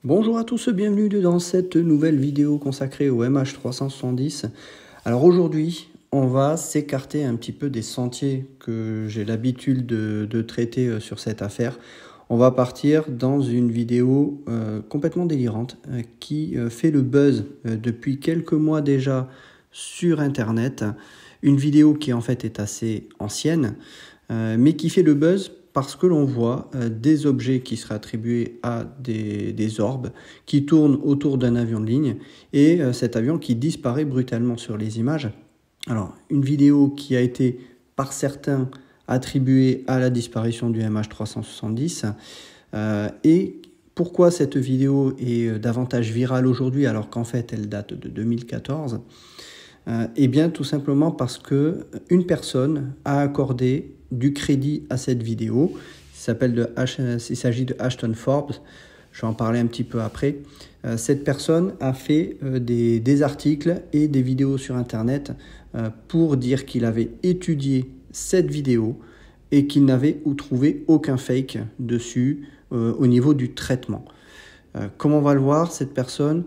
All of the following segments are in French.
Bonjour à tous, bienvenue dans cette nouvelle vidéo consacrée au MH370. Alors aujourd'hui, on va s'écarter un petit peu des sentiers que j'ai l'habitude de traiter sur cette affaire. On va partir dans une vidéo complètement délirante qui fait le buzz depuis quelques mois déjà sur Internet. Une vidéo qui en fait est assez ancienne, mais qui fait le buzz parce que l'on voit des objets qui seraient attribués à des orbes qui tournent autour d'un avion de ligne et cet avion qui disparaît brutalement sur les images. Alors, une vidéo qui a été par certains attribuée à la disparition du MH370 et pourquoi cette vidéo est davantage virale aujourd'hui alors qu'en fait elle date de 2014 ? Eh bien tout simplement parce que une personne a accordé du crédit à cette vidéo. Il s'agit de Ashton Forbes. Je vais en parler un petit peu après. Cette personne a fait des articles et des vidéos sur Internet pour dire qu'il avait étudié cette vidéo et qu'il n'avait trouvé aucun fake dessus au niveau du traitement. Comme on va le voir, cette personne,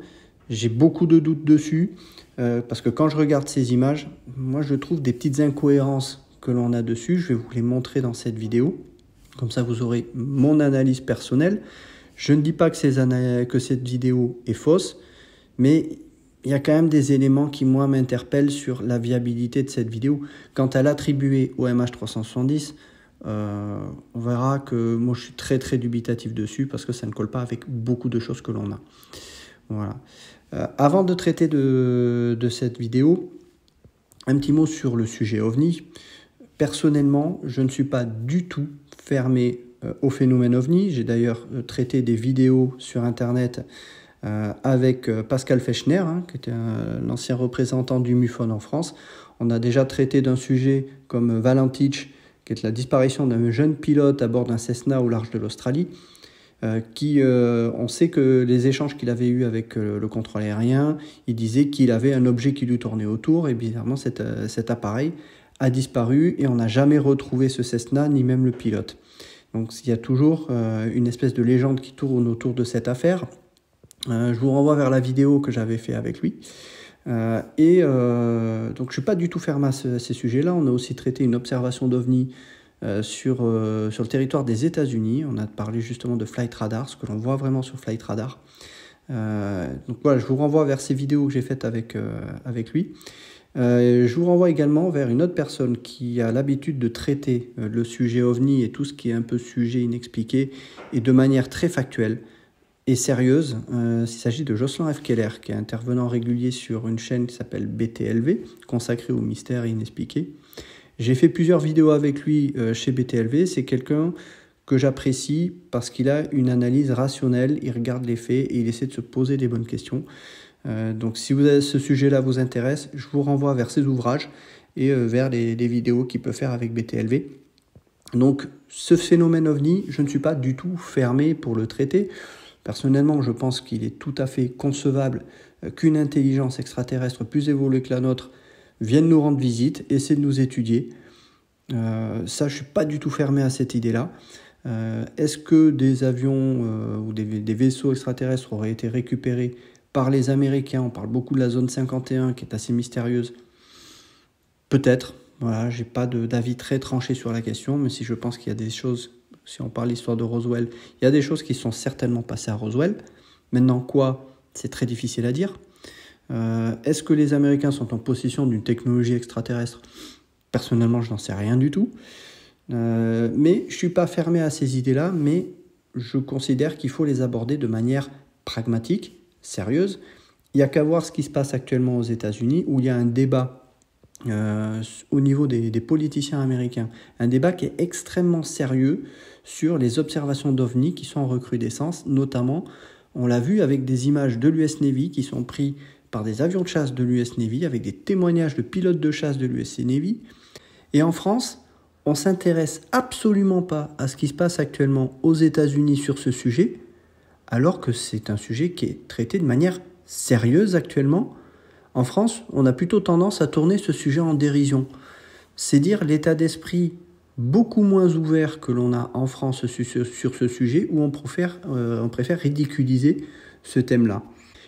j'ai beaucoup de doutes dessus parce que quand je regarde ces images, moi je trouve des petites incohérences que l'on a dessus. Je vais vous les montrer dans cette vidéo. Comme ça, vous aurez mon analyse personnelle. Je ne dis pas que cette vidéo est fausse, mais il y a quand même des éléments qui, moi, m'interpellent sur la viabilité de cette vidéo. Quant à l'attribuer au MH370, on verra que moi, je suis très, très dubitatif dessus parce que ça ne colle pas avec beaucoup de choses que l'on a. Voilà. Avant de traiter de cette vidéo, un petit mot sur le sujet OVNI. Personnellement, je ne suis pas du tout fermé au phénomène OVNI. J'ai d'ailleurs traité des vidéos sur Internet avec Pascal Fechner, qui était l'ancien représentant du MUFON en France. On a déjà traité d'un sujet comme Valentich, qui est la disparition d'un jeune pilote à bord d'un Cessna au large de l'Australie. On sait que les échanges qu'il avait eus avec le contrôle aérien, il disait qu'il avait un objet qui lui tournait autour et bizarrement cet appareil a disparu et on n'a jamais retrouvé ce Cessna ni même le pilote. Donc il y a toujours une espèce de légende qui tourne autour de cette affaire. Je vous renvoie vers la vidéo que j'avais fait avec lui. Donc je ne suis pas du tout fermé à ces sujets-là. On a aussi traité une observation d'OVNI sur le territoire des États-Unis. On a parlé justement de Flight Radar, ce que l'on voit vraiment sur Flight Radar. Donc voilà, je vous renvoie vers ces vidéos que j'ai faites avec lui. Je vous renvoie également vers une autre personne qui a l'habitude de traiter le sujet OVNI et tout ce qui est un peu sujet inexpliqué et de manière très factuelle et sérieuse. Il s'agit de Jocelyn F. Keller, qui est intervenant régulier sur une chaîne qui s'appelle BTLV, consacrée aux mystères inexpliqués. J'ai fait plusieurs vidéos avec lui chez BTLV. C'est quelqu'un que j'apprécie parce qu'il a une analyse rationnelle, il regarde les faits et il essaie de se poser des bonnes questions. Donc si ce sujet-là vous intéresse, je vous renvoie vers ses ouvrages et vers les vidéos qu'il peut faire avec BTLV. Donc ce phénomène OVNI, je ne suis pas du tout fermé pour le traiter. Personnellement, je pense qu'il est tout à fait concevable qu'une intelligence extraterrestre plus évoluée que la nôtre vienne nous rendre visite, essaie de nous étudier. Ça, je ne suis pas du tout fermé à cette idée-là. Est-ce que des avions ou des vaisseaux extraterrestres auraient été récupérés par les Américains? On parle beaucoup de la zone 51 qui est assez mystérieuse. Peut-être. Voilà, j'ai pas d'avis très tranché sur la question, mais si je pense qu'il y a des choses, si on parle de l'histoire de Roswell, il y a des choses qui sont certainement passées à Roswell. Maintenant, quoi? C'est très difficile à dire. Est-ce que les Américains sont en possession d'une technologie extraterrestre? Personnellement, je n'en sais rien du tout. Mais je ne suis pas fermé à ces idées-là, mais je considère qu'il faut les aborder de manière pragmatique, sérieuse. Il n'y a qu'à voir ce qui se passe actuellement aux États-Unis, où il y a un débat au niveau des politiciens américains, un débat qui est extrêmement sérieux sur les observations d'OVNI qui sont en recrudescence, notamment, on l'a vu avec des images de l'US Navy qui sont prises par des avions de chasse de l'US Navy, avec des témoignages de pilotes de chasse de l'US Navy. Et en France, on ne s'intéresse absolument pas à ce qui se passe actuellement aux États-Unis sur ce sujet, alors que c'est un sujet qui est traité de manière sérieuse actuellement. En France, on a plutôt tendance à tourner ce sujet en dérision. C'est dire l'état d'esprit beaucoup moins ouvert que l'on a en France sur ce sujet, où on préfère ridiculiser ce thème-là.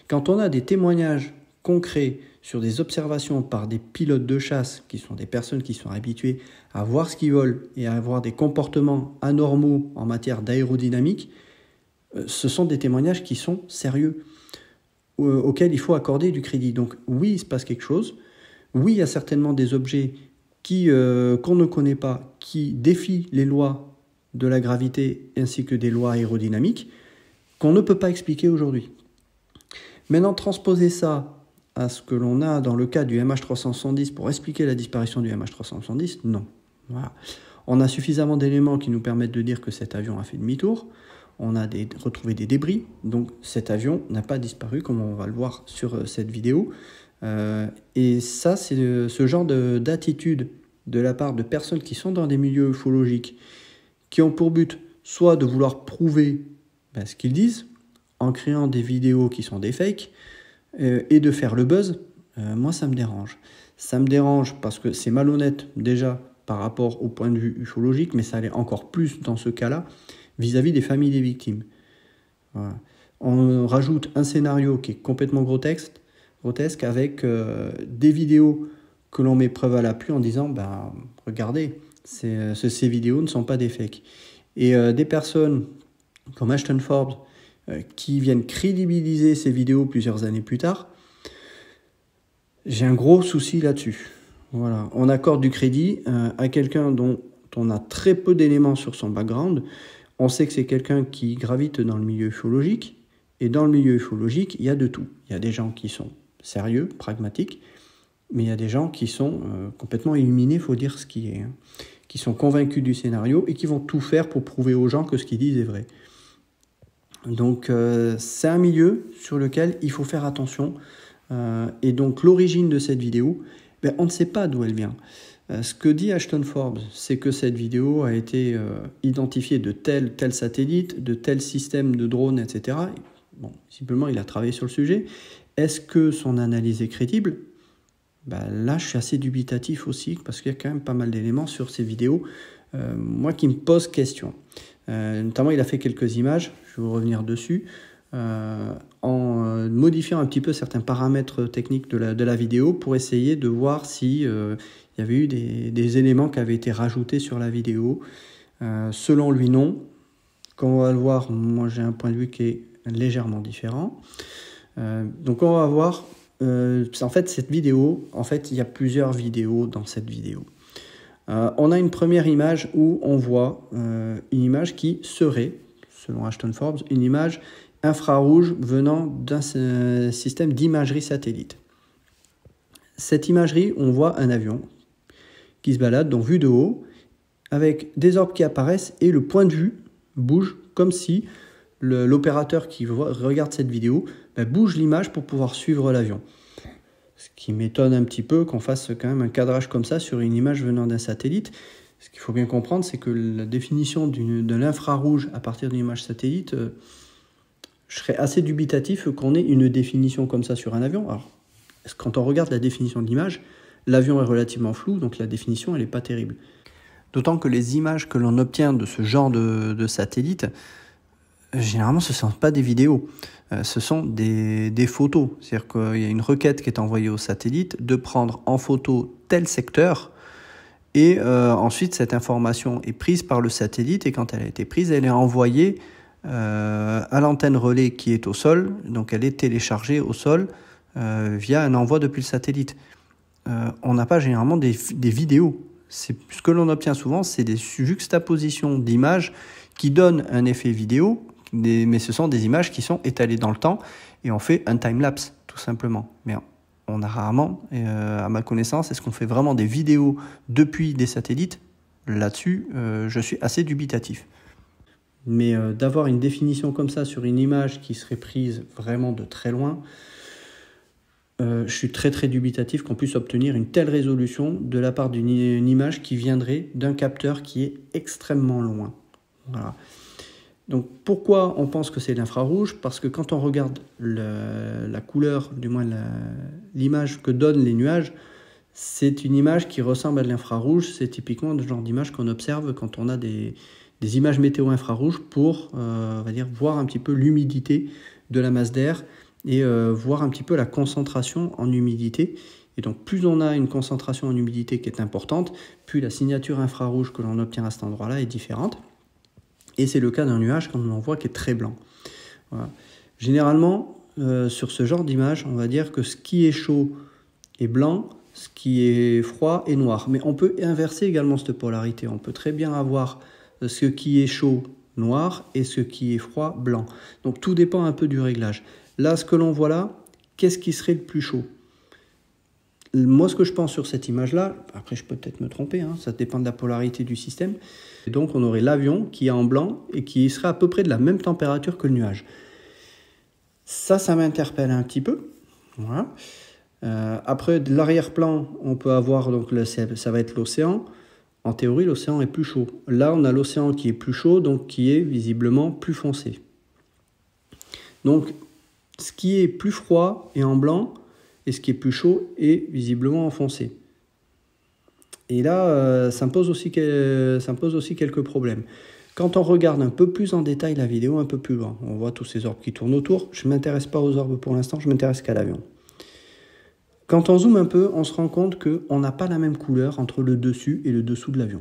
Quand on a des témoignages concrets sur des observations par des pilotes de chasse, qui sont des personnes qui sont habituées à voir ce qu'ils volent et à avoir des comportements anormaux en matière d'aérodynamique, ce sont des témoignages qui sont sérieux, auxquels il faut accorder du crédit. Donc oui, il se passe quelque chose. Oui, il y a certainement des objets qu'on ne connaît pas, qui défient les lois de la gravité ainsi que des lois aérodynamiques, qu'on ne peut pas expliquer aujourd'hui. Maintenant, transposer ça à ce que l'on a dans le cas du MH370 pour expliquer la disparition du MH370, non. Voilà. On a suffisamment d'éléments qui nous permettent de dire que cet avion a fait demi-tour. On a retrouvé des débris, donc cet avion n'a pas disparu, comme on va le voir sur cette vidéo. Et ça, c'est ce genre d'attitude de la part de personnes qui sont dans des milieux ufologiques, qui ont pour but soit de vouloir prouver ce qu'ils disent, en créant des vidéos qui sont des fakes, et de faire le buzz. Moi, ça me dérange. Ça me dérange parce que c'est malhonnête déjà par rapport au point de vue ufologique, mais ça l'est encore plus dans ce cas-là, vis-à-vis des familles des victimes. Voilà. On rajoute un scénario qui est complètement grotesque avec des vidéos que l'on met preuve à l'appui en disant regardez, ces vidéos ne sont pas des fakes. Et des personnes comme Ashton Forbes qui viennent crédibiliser ces vidéos plusieurs années plus tard, j'ai un gros souci là-dessus. Voilà. On accorde du crédit à quelqu'un dont on a très peu d'éléments sur son background. On sait que c'est quelqu'un qui gravite dans le milieu ufologique, et dans le milieu ufologique, il y a de tout. Il y a des gens qui sont sérieux, pragmatiques, mais il y a des gens qui sont complètement illuminés, il faut dire ce qui est, qui sont convaincus du scénario et qui vont tout faire pour prouver aux gens que ce qu'ils disent est vrai. Donc c'est un milieu sur lequel il faut faire attention, et donc l'origine de cette vidéo, on ne sait pas d'où elle vient. Ce que dit Ashton Forbes, c'est que cette vidéo a été identifiée de tel satellite, de tel système de drone, etc. Bon, simplement, il a travaillé sur le sujet. Est-ce que son analyse est crédible ? Là, je suis assez dubitatif aussi, parce qu'il y a quand même pas mal d'éléments sur ces vidéos, moi, qui me posent question. Notamment, il a fait quelques images, je vais revenir dessus, en modifiant un petit peu certains paramètres techniques de la vidéo pour essayer de voir si il y avait eu des éléments qui avaient été rajoutés sur la vidéo. Selon lui, non. Comme on va le voir, moi j'ai un point de vue qui est légèrement différent. Donc on va voir, en fait cette vidéo, il y a plusieurs vidéos dans cette vidéo. On a une première image où on voit une image qui serait, selon Ashton Forbes, une image infrarouge venant d'un système d'imagerie satellite. Cette imagerie, on voit un avion qui se balade, donc vu de haut, avec des orbes qui apparaissent et le point de vue bouge comme si l'opérateur qui regarde cette vidéo bouge l'image pour pouvoir suivre l'avion. Ce qui m'étonne un petit peu qu'on fasse quand même un cadrage comme ça sur une image venant d'un satellite. Ce qu'il faut bien comprendre, c'est que la définition de l'infrarouge à partir d'une image satellite, je serais assez dubitatif qu'on ait une définition comme ça sur un avion. Alors, quand on regarde la définition de l'image, l'avion est relativement flou, donc la définition elle n'est pas terrible. D'autant que les images que l'on obtient de ce genre de satellite, généralement ce ne sont pas des vidéos, ce sont des photos. C'est-à-dire qu'il y a une requête qui est envoyée au satellite de prendre en photo tel secteur, et ensuite cette information est prise par le satellite, et quand elle a été prise, elle est envoyée à l'antenne relais qui est au sol, donc elle est téléchargée au sol via un envoi depuis le satellite. On n'a pas généralement des vidéos. Ce que l'on obtient souvent, c'est des juxtapositions d'images qui donnent un effet vidéo, mais ce sont des images qui sont étalées dans le temps, et on fait un time-lapse, tout simplement. Mais on a rarement, à ma connaissance, est-ce qu'on fait vraiment des vidéos depuis des satellites ? Là-dessus, je suis assez dubitatif. Mais d'avoir une définition comme ça sur une image qui serait prise vraiment de très loin, je suis très très dubitatif qu'on puisse obtenir une telle résolution de la part d'une image qui viendrait d'un capteur qui est extrêmement loin. Voilà. Donc pourquoi on pense que c'est l'infrarouge ? Parce que quand on regarde la couleur, du moins l'image que donnent les nuages, c'est une image qui ressemble à de l'infrarouge. C'est typiquement le genre d'image qu'on observe quand on a des images météo infrarouges pour on va dire, voir un petit peu l'humidité de la masse d'air et voir un petit peu la concentration en humidité. Et donc plus on a une concentration en humidité qui est importante, plus la signature infrarouge que l'on obtient à cet endroit-là est différente. Et c'est le cas d'un nuage quand on en voit qui est très blanc. Voilà. Généralement, sur ce genre d'image, on va dire que ce qui est chaud est blanc, ce qui est froid est noir. Mais on peut inverser également cette polarité. On peut très bien avoir ce qui est chaud noir et ce qui est froid blanc. Donc tout dépend un peu du réglage. Là, ce que l'on voit là, qu'est-ce qui serait le plus chaud? Moi, ce que je pense sur cette image-là, après je peux peut-être me tromper, hein, ça dépend de la polarité du système. Et donc on aurait l'avion qui est en blanc et qui serait à peu près de la même température que le nuage. Ça m'interpelle un petit peu. Voilà. Après, de l'arrière-plan, on peut avoir, donc ça va être l'océan. En théorie, l'océan est plus chaud. Là, on a l'océan qui est plus chaud, donc qui est visiblement plus foncé. Donc, ce qui est plus froid est en blanc, et ce qui est plus chaud est visiblement en foncé. Et là, ça me pose aussi quelques problèmes. Quand on regarde un peu plus en détail la vidéo, un peu plus loin, on voit tous ces orbes qui tournent autour. Je ne m'intéresse pas aux orbes pour l'instant, je m'intéresse qu'à l'avion. Quand on zoome un peu, on se rend compte qu'on n'a pas la même couleur entre le dessus et le dessous de l'avion.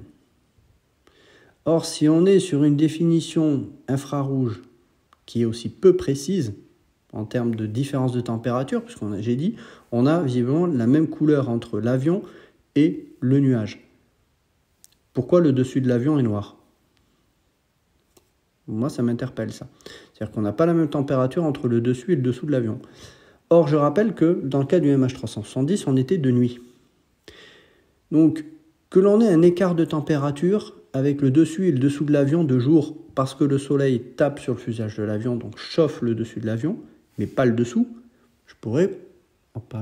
Or, si on est sur une définition infrarouge qui est aussi peu précise en termes de différence de température, puisqu'on j'ai dit, on a visiblement la même couleur entre l'avion et le nuage. Pourquoi le dessus de l'avion est noir? Moi, ça m'interpelle, ça. C'est-à-dire qu'on n'a pas la même température entre le dessus et le dessous de l'avion. Or, je rappelle que dans le cas du MH370, on était de nuit. Donc, que l'on ait un écart de température avec le dessus et le dessous de l'avion de jour, parce que le soleil tape sur le fuselage de l'avion, donc chauffe le dessus de l'avion, mais pas le dessous, je pourrais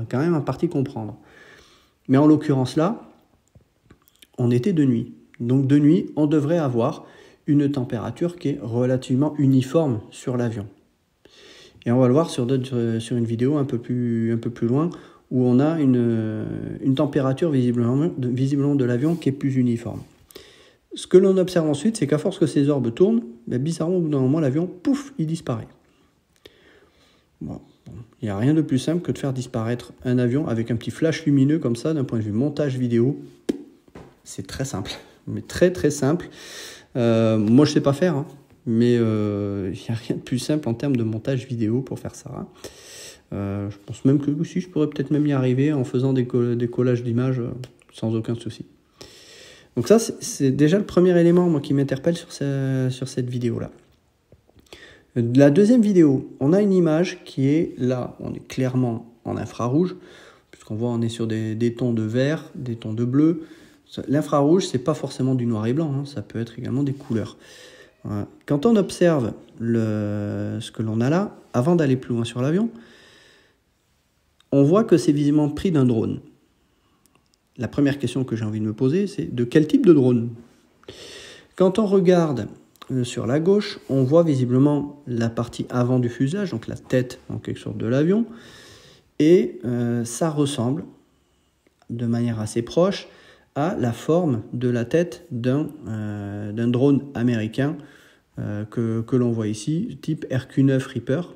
quand même en partie comprendre. Mais en l'occurrence là, on était de nuit. Donc de nuit, on devrait avoir une température qui est relativement uniforme sur l'avion. Et on va le voir sur une vidéo un peu plus loin, où on a une température visiblement de l'avion qui est plus uniforme. Ce que l'on observe ensuite, c'est qu'à force que ces orbes tournent, bizarrement, au bout d'un moment, l'avion, pouf, il disparaît. Bon, il n'y a rien de plus simple que de faire disparaître un avion avec un petit flash lumineux comme ça, d'un point de vue montage vidéo. C'est très simple, mais très très simple. Moi, je ne sais pas faire, hein. Mais il n'y a rien de plus simple en termes de montage vidéo pour faire ça. Je pense même que si, je pourrais peut-être même y arriver en faisant des collages d'images sans aucun souci. Donc ça, c'est déjà le premier élément moi, qui m'interpelle sur cette vidéo-là. La deuxième vidéo, on a une image qui est là, on est clairement en infrarouge, puisqu'on voit on est sur des tons de vert, des tons de bleu. L'infrarouge, c'est pas forcément du noir et blanc, hein, ça peut être également des couleurs. Voilà. Quand on observe ce que l'on a là, avant d'aller plus loin sur l'avion, on voit que c'est visiblement pris d'un drone. La première question que j'ai envie de me poser, c'est de quel type de drone? Quand on regarde sur la gauche, on voit visiblement la partie avant du fuselage, donc la tête en quelque sorte de l'avion, et ça ressemble de manière assez proche à la forme de la tête d'un drone américain que l'on voit ici, type RQ-9 Reaper.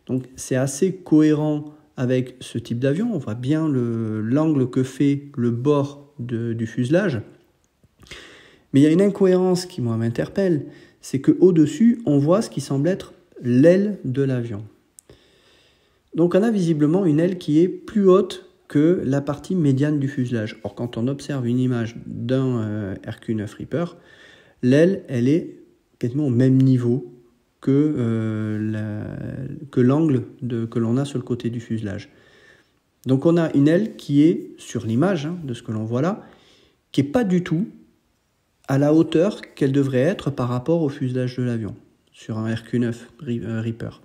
Donc c'est assez cohérent avec ce type d'avion. On voit bien l'angle que fait le bord du fuselage. Mais il y a une incohérence qui moi m'interpelle, c'est qu'au-dessus, on voit ce qui semble être l'aile de l'avion. Donc on a visiblement une aile qui est plus haute que la partie médiane du fuselage. Or, quand on observe une image d'un RQ-9 Reaper, l'aile, elle est quasiment au même niveau que l'angle que l'on a sur le côté du fuselage. Donc on a une aile qui est, sur l'image de ce que l'on voit là, qui n'est pas du tout à la hauteur qu'elle devrait être par rapport au fuselage de l'avion, sur un RQ-9 Reaper.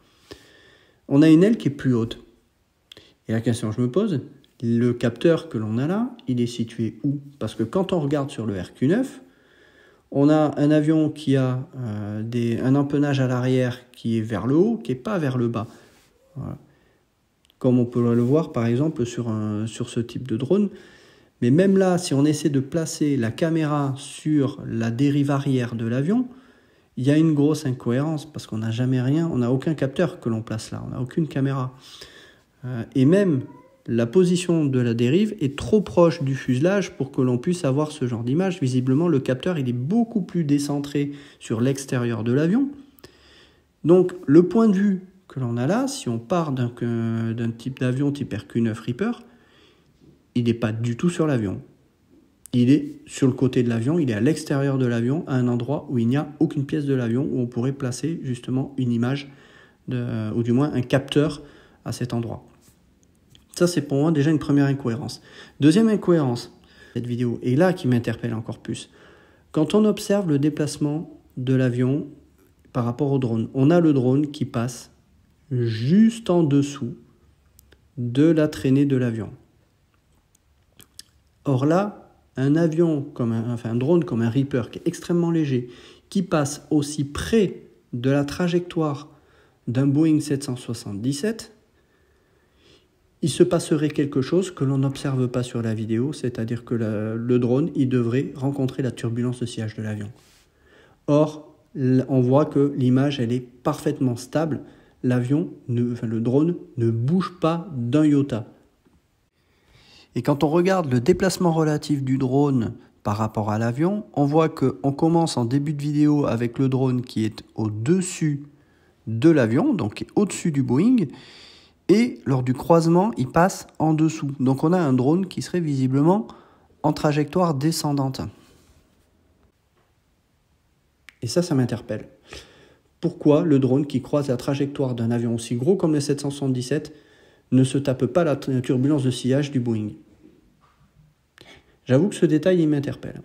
On a une aile qui est plus haute. Et la question que je me pose, le capteur que l'on a là, il est situé où? Parce que quand on regarde sur le RQ-9, on a un avion qui a un empennage à l'arrière qui est vers le haut, qui n'est pas vers le bas. Voilà. Comme on peut le voir par exemple sur ce type de drone. Mais même là, si on essaie de placer la caméra sur la dérive arrière de l'avion, il y a une grosse incohérence parce qu'on n'a jamais rien, on n'a aucun capteur que l'on place là, on n'a aucune caméra. Et même la position de la dérive est trop proche du fuselage pour que l'on puisse avoir ce genre d'image. Visiblement, le capteur il est beaucoup plus décentré sur l'extérieur de l'avion. Donc le point de vue que l'on a là, si on part d'un type d'avion type RQ-9 Reaper, il n'est pas du tout sur l'avion. Il est sur le côté de l'avion, il est à l'extérieur de l'avion, à un endroit où il n'y a aucune pièce de l'avion, où on pourrait placer justement une image, ou du moins un capteur à cet endroit. Ça, c'est pour moi déjà une première incohérence. Deuxième incohérence, cette vidéo, et là qui m'interpelle encore plus. Quand on observe le déplacement de l'avion par rapport au drone, on a le drone qui passe juste en dessous de la traînée de l'avion. Or là, un drone comme un Reaper qui est extrêmement léger, qui passe aussi près de la trajectoire d'un Boeing 777, il se passerait quelque chose que l'on n'observe pas sur la vidéo, c'est-à-dire que le drone, il devrait rencontrer la turbulence de sillage de l'avion. Or, on voit que l'image, elle est parfaitement stable. Le drone ne bouge pas d'un iota. Et quand on regarde le déplacement relatif du drone par rapport à l'avion, on voit qu'on commence en début de vidéo avec le drone qui est au-dessus de l'avion, donc au-dessus du Boeing, et lors du croisement, il passe en dessous. Donc on a un drone qui serait visiblement en trajectoire descendante. Et ça m'interpelle. Pourquoi le drone qui croise la trajectoire d'un avion aussi gros comme le 777 ne se tape pas la turbulence de sillage du Boeing? J'avoue que ce détail, il m'interpelle.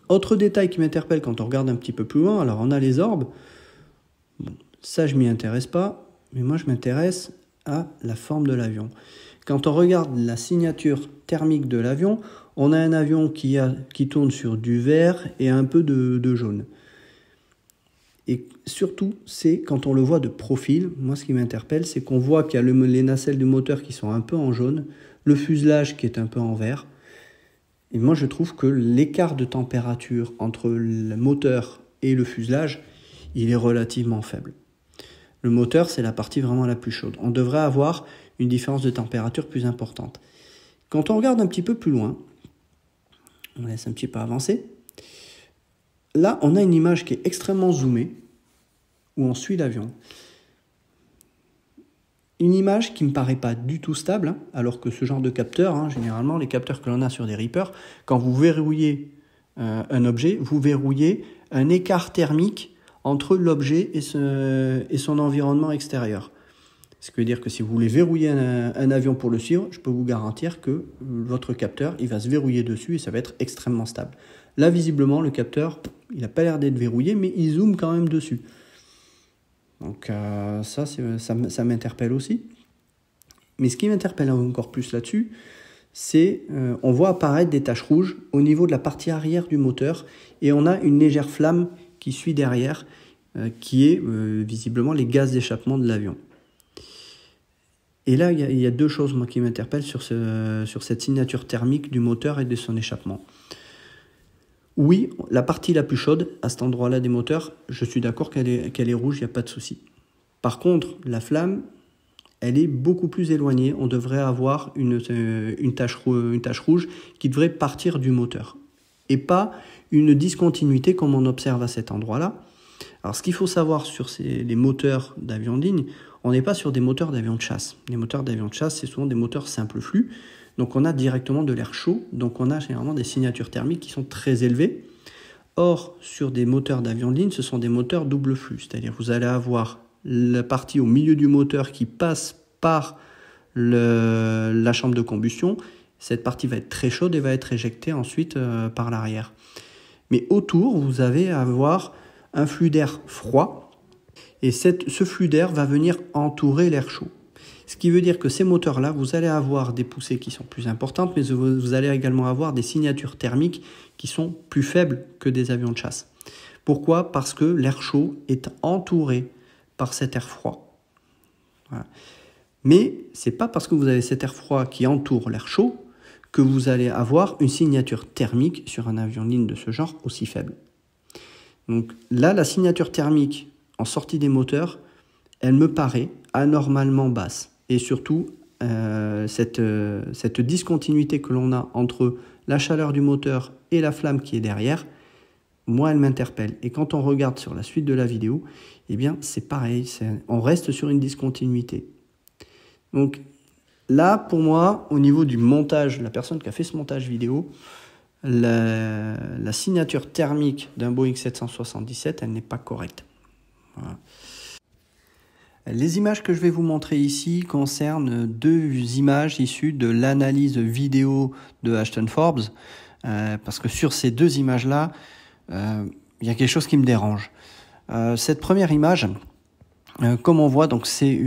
Autre détail qui m'interpelle quand on regarde un petit peu plus loin, alors on a les orbes. Bon, ça, je m'y intéresse pas, mais moi, je m'intéresse à la forme de l'avion. Quand on regarde la signature thermique de l'avion, on a un avion qui tourne sur du vert et un peu de jaune. Et surtout, c'est quand on le voit de profil, moi ce qui m'interpelle, c'est qu'on voit qu'il y a les nacelles du moteur qui sont un peu en jaune, le fuselage qui est un peu en vert. Et moi je trouve que l'écart de température entre le moteur et le fuselage, il est relativement faible. Le moteur, c'est la partie vraiment la plus chaude. On devrait avoir une différence de température plus importante. Quand on regarde un petit peu plus loin, on laisse un petit peu avancer. Là, on a une image qui est extrêmement zoomée, où on suit l'avion. Une image qui ne me paraît pas du tout stable, alors que ce genre de capteur, généralement les capteurs que l'on a sur des Reapers, quand vous verrouillez un objet, vous verrouillez un écart thermique entre l'objet et son environnement extérieur. Ce qui veut dire que si vous voulez verrouiller un avion pour le suivre, je peux vous garantir que votre capteur, il va se verrouiller dessus et ça va être extrêmement stable. Là, visiblement, le capteur, il n'a pas l'air d'être verrouillé, mais il zoome quand même dessus. Donc ça m'interpelle aussi. Mais ce qui m'interpelle encore plus là-dessus, c'est on voit apparaître des taches rouges au niveau de la partie arrière du moteur et on a une légère flamme qui suit derrière, qui est visiblement les gaz d'échappement de l'avion. Et là, il y a deux choses moi, qui m'interpellent sur cette signature thermique du moteur et de son échappement. Oui, la partie la plus chaude, à cet endroit-là des moteurs, je suis d'accord qu'elle est rouge, il n'y a pas de souci. Par contre, la flamme, elle est beaucoup plus éloignée. On devrait avoir une tache rouge qui devrait partir du moteur. Et pas une discontinuité comme on observe à cet endroit-là. Alors, ce qu'il faut savoir sur les moteurs d'avion de ligne, on n'est pas sur des moteurs d'avion de chasse. Les moteurs d'avion de chasse, c'est souvent des moteurs simple flux. Donc on a directement de l'air chaud, donc on a généralement des signatures thermiques qui sont très élevées. Or, sur des moteurs d'avion de ligne, ce sont des moteurs double flux, c'est-à-dire vous allez avoir la partie au milieu du moteur qui passe par la chambre de combustion. Cette partie va être très chaude et va être éjectée ensuite par l'arrière. Mais autour, vous allez avoir un flux d'air froid et ce flux d'air va venir entourer l'air chaud. Ce qui veut dire que ces moteurs-là, vous allez avoir des poussées qui sont plus importantes, mais vous allez également avoir des signatures thermiques qui sont plus faibles que des avions de chasse. Pourquoi? Parce que l'air chaud est entouré par cet air froid. Voilà. Mais ce n'est pas parce que vous avez cet air froid qui entoure l'air chaud que vous allez avoir une signature thermique sur un avion de ligne de ce genre aussi faible. Donc là, la signature thermique en sortie des moteurs, elle me paraît anormalement basse. Et surtout, cette discontinuité que l'on a entre la chaleur du moteur et la flamme qui est derrière, moi, elle m'interpelle. Et quand on regarde sur la suite de la vidéo, eh bien, c'est pareil, on reste sur une discontinuité. Donc là, pour moi, au niveau du montage, la personne qui a fait ce montage vidéo, la signature thermique d'un Boeing 777, elle n'est pas correcte. Voilà. Les images que je vais vous montrer ici concernent deux images issues de l'analyse vidéo de Ashton Forbes, parce que sur ces deux images-là, il y a quelque chose qui me dérange. Cette première image, comme on voit, donc c'est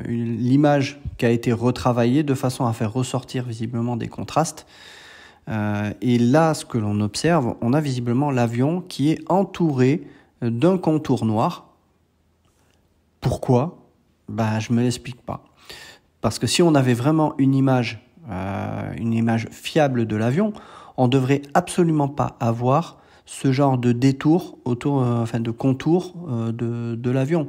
l'image qui a été retravaillée de façon à faire ressortir visiblement des contrastes. Et là, ce que l'on observe, on a visiblement l'avion qui est entouré d'un contour noir. Pourquoi? Je me l'explique pas. Parce que si on avait vraiment une image fiable de l'avion, on devrait absolument pas avoir ce genre de détour autour, de contour de l'avion.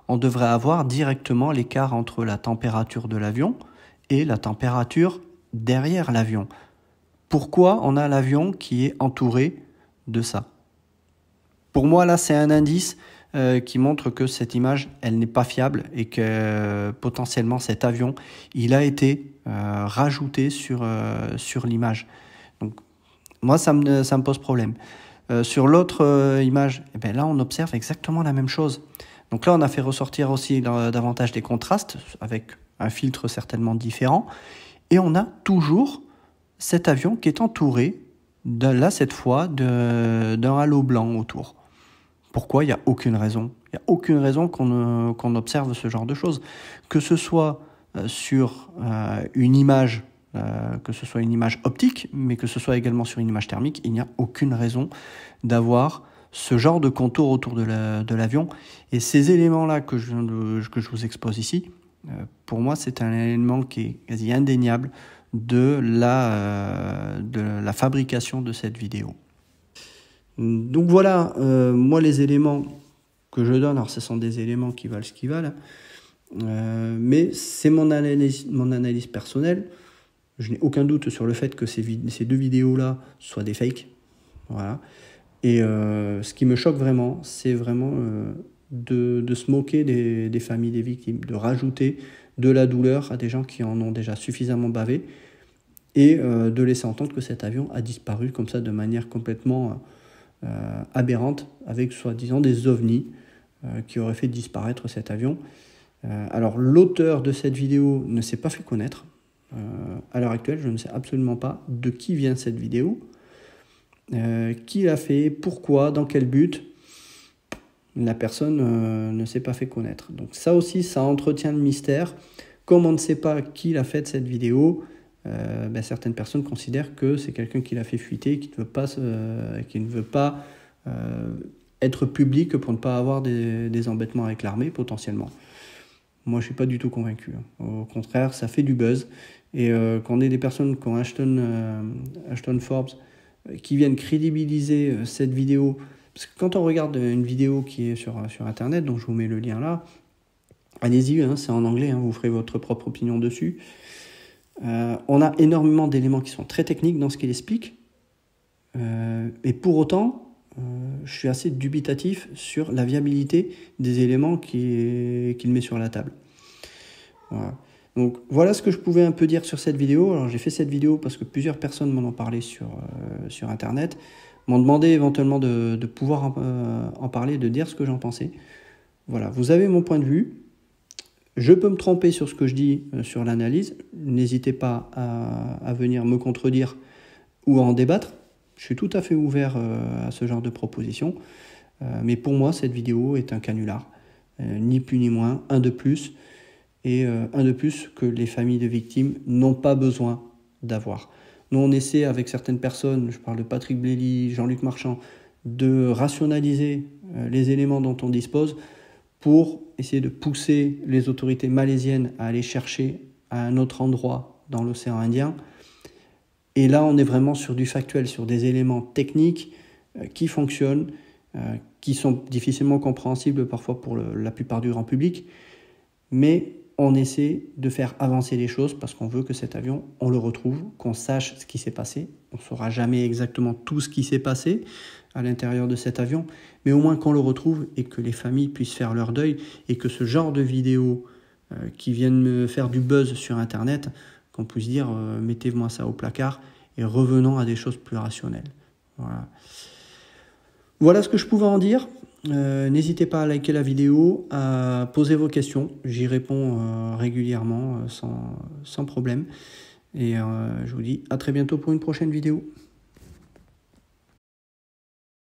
On devrait avoir directement l'écart entre la température de l'avion et la température derrière l'avion. Pourquoi on a l'avion qui est entouré de ça? Pour moi, là, c'est un indice qui montre que cette image, elle n'est pas fiable et que potentiellement cet avion, il a été rajouté sur l'image. Donc, moi, ça me pose problème. Sur l'autre image, là, on observe exactement la même chose. Donc là, on a fait ressortir aussi davantage des contrastes avec un filtre certainement différent. Et on a toujours cet avion qui est entouré, là, cette fois, d'un halo blanc autour. Pourquoi? Il n'y a aucune raison. Il n'y a aucune raison qu'on observe ce genre de choses. Que ce soit sur une image, que ce soit une image optique, mais que ce soit également sur une image thermique, il n'y a aucune raison d'avoir ce genre de contour autour de l'avion. Et ces éléments-là que je vous expose ici, pour moi, c'est un élément qui est quasi indéniable de la fabrication de cette vidéo. Donc voilà, moi les éléments que je donne, alors ce sont des éléments qui valent ce qu'ils valent, mais c'est mon analyse personnelle. Je n'ai aucun doute sur le fait que ces deux vidéos-là soient des fakes. Voilà. Et ce qui me choque vraiment, c'est vraiment de se moquer des familles des victimes, de rajouter de la douleur à des gens qui en ont déjà suffisamment bavé, et de laisser entendre que cet avion a disparu comme ça de manière complètement aberrante, avec soi-disant des ovnis qui auraient fait disparaître cet avion. Alors l'auteur de cette vidéo ne s'est pas fait connaître. À l'heure actuelle, je ne sais absolument pas de qui vient cette vidéo, qui l'a fait, pourquoi, dans quel but. La personne ne s'est pas fait connaître. Donc ça aussi, ça entretient le mystère. Comme on ne sait pas qui l'a fait cette vidéo, certaines personnes considèrent que c'est quelqu'un qui l'a fait fuiter, qui ne veut pas être public pour ne pas avoir des embêtements avec l'armée potentiellement. Moi, je ne suis pas du tout convaincu. Au contraire, ça fait du buzz. Et qu'on ait des personnes comme Ashton Forbes qui viennent crédibiliser cette vidéo, parce que quand on regarde une vidéo qui est sur Internet, donc je vous mets le lien là, allez-y, c'est en anglais, vous ferez votre propre opinion dessus. On a énormément d'éléments qui sont très techniques dans ce qu'il explique, et pour autant, je suis assez dubitatif sur la viabilité des éléments qu'il met sur la table. Voilà. Donc voilà ce que je pouvais un peu dire sur cette vidéo. Alors j'ai fait cette vidéo parce que plusieurs personnes m'en ont parlé sur Internet, m'ont demandé éventuellement de pouvoir en parler, de dire ce que j'en pensais. Voilà, vous avez mon point de vue. Je peux me tromper sur ce que je dis sur l'analyse. N'hésitez pas à venir me contredire ou à en débattre. Je suis tout à fait ouvert à ce genre de propositions. Mais pour moi, cette vidéo est un canular. Ni plus ni moins, un de plus. Et un de plus que les familles de victimes n'ont pas besoin d'avoir. Nous, on essaie avec certaines personnes, je parle de Patrick Blély, Jean-Luc Marchand, de rationaliser les éléments dont on dispose pour essayer de pousser les autorités malaisiennes à aller chercher à un autre endroit dans l'océan Indien. Et là, on est vraiment sur du factuel, sur des éléments techniques qui fonctionnent, qui sont difficilement compréhensibles parfois pour la plupart du grand public, mais on essaie de faire avancer les choses parce qu'on veut que cet avion, on le retrouve, qu'on sache ce qui s'est passé. On ne saura jamais exactement tout ce qui s'est passé à l'intérieur de cet avion, mais au moins qu'on le retrouve et que les familles puissent faire leur deuil et que ce genre de vidéos qui viennent me faire du buzz sur Internet, qu'on puisse dire mettez-moi ça au placard et revenons à des choses plus rationnelles. Voilà ce que je pouvais en dire. N'hésitez pas à liker la vidéo, à poser vos questions. J'y réponds régulièrement sans problème. Et je vous dis à très bientôt pour une prochaine vidéo.